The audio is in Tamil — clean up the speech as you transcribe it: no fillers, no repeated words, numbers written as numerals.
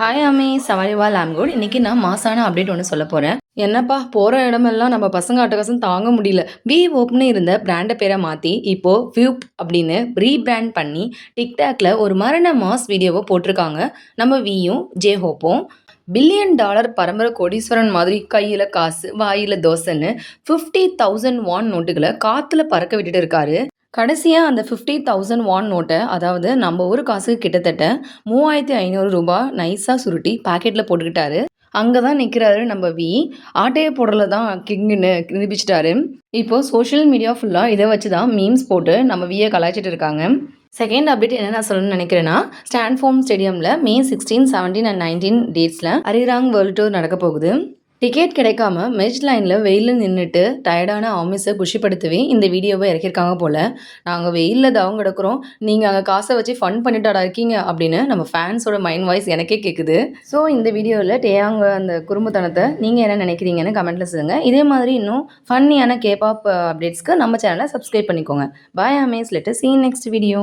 ஹாய் அம்மி சவாரிவால் ஆம் குட். இன்னைக்கு நான் மாசான அப்டேட் ஒன்று சொல்ல போகிறேன். என்னப்பா போகிற இடமெல்லாம் நம்ம பசங்க அட்டகாசம் தாங்க முடியல. வி ஓப்னு இருந்த பிராண்டை பேரை மாற்றி இப்போ வியூப் அப்படின்னு ரீபிராண்ட் பண்ணி டிக்டாக்ல ஒரு மரண மாஸ் வீடியோவை போட்டிருக்காங்க. நம்ம வியும் ஜே ஹோப்பும் $1 பில்லியன் பரம்பரை கோடீஸ்வரன் மாதிரி கையில் காசு வாயில் தோசைன்னு 50,000 வான் நோட்டுகளை காற்றுல பறக்க விட்டுட்டு இருக்காரு. கடைசியாக அந்த 50,000 வான் நோட்டை, அதாவது நம்ம ஊர் காசுக்கு கிட்டத்தட்ட 3,500 ரூபாய் நைஸாக சுருட்டி பாக்கெட்டில் போட்டுக்கிட்டாரு. அங்கே தான் நிற்கிறாரு நம்ம வி. ஆட்டையை போடுறதுல தான் கிங்குன்னு நிரூபிச்சிட்டாரு. இப்போது சோஷியல் மீடியா ஃபுல்லாக இதை வச்சு தான் மீம்ஸ் போட்டு நம்ம வியை கலாய்ச்சிட்டு இருக்காங்க. செகண்ட் அப்டேட் என்ன நான் சொல்லணும்னு நினைக்கிறேன்னா, ஸ்டான்ஃபோர்ட் ஸ்டேடியமில் May 16, 17 and 19 டேட்ஸில் அரிராங் வேர்ல்டு டூர் நடக்க போகுது. டிக்கெட் கிடைக்காம மெர்ஜ் லைனில் வெயிலில் நின்றுட்டு டயர்டான ஆமிஸை குஷிப்படுத்தவே இந்த வீடியோவை இறக்கியிருக்காங்க போல். நாங்கள் வெயிலில் தவங்க கிடக்கிறோம், நீங்கள் அங்கே காசை வச்சு ஃபன் பண்ணிட்டாடா இருக்கீங்க அப்படின்னு நம்ம ஃபேன்ஸோட மைண்ட் வாய்ஸ் எனக்கே கேட்குது. ஸோ இந்த வீடியோவில் டேயாங்க அந்த குறும்புத்தனத்தை நீங்கள் என்ன நினைக்கிறீங்கன்னு கமெண்ட்டில் சொல்லுங்கள். இதே மாதிரி இன்னும் ஃபன்னியான கேபாப் அப்டேட்ஸ்க்கு நம்ம சேனலை சப்ஸ்கிரைப் பண்ணிக்கோங்க. பாய் அமேஸ், let us see next video.